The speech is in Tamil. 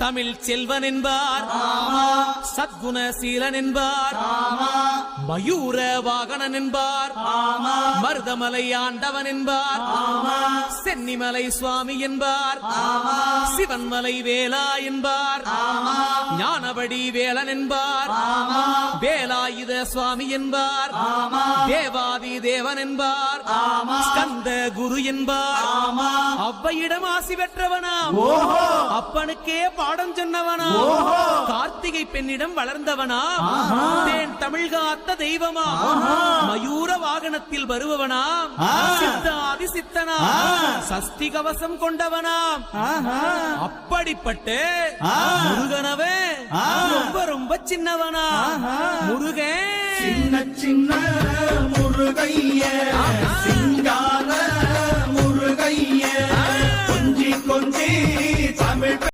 தமிழ் செல்வன் என்பார், சத்குணசீலன் என்பார், மயூர வாகனன் என்பார், மருதமலை ஆண்டவன் என்பார், சென்னிமலை சுவாமி என்பார், சிவன்மலை வேலா என்பார், ஞானபடி வேலன் என்பார், வேலாயுத சுவாமி என்பார், தேவாதி தேவன் என்பார், ஸ்கந்த குரு என்பார், அவ்வையிடம் ஆசி பெற்றவனாம், அப்பனுக்கே பாடம் சொன்னவனா, கார்த்திகை பெண்ணிடம் வளர்ந்தவனா, தேன் தமிழ் காத்த தெய்வமா, மயூர வாகனத்தில் வருபவனாம், சித்தாதி சித்தனா, சஷ்டி கவசம் கொண்டவனாம், அப்படிப்பட்ட முருகனவே ரொம்ப ரொம்ப சின்னவனா, முருகன் சின்ன சின்ன முருகைய சிங்கார முருகைய கொஞ்சி கொஞ்சி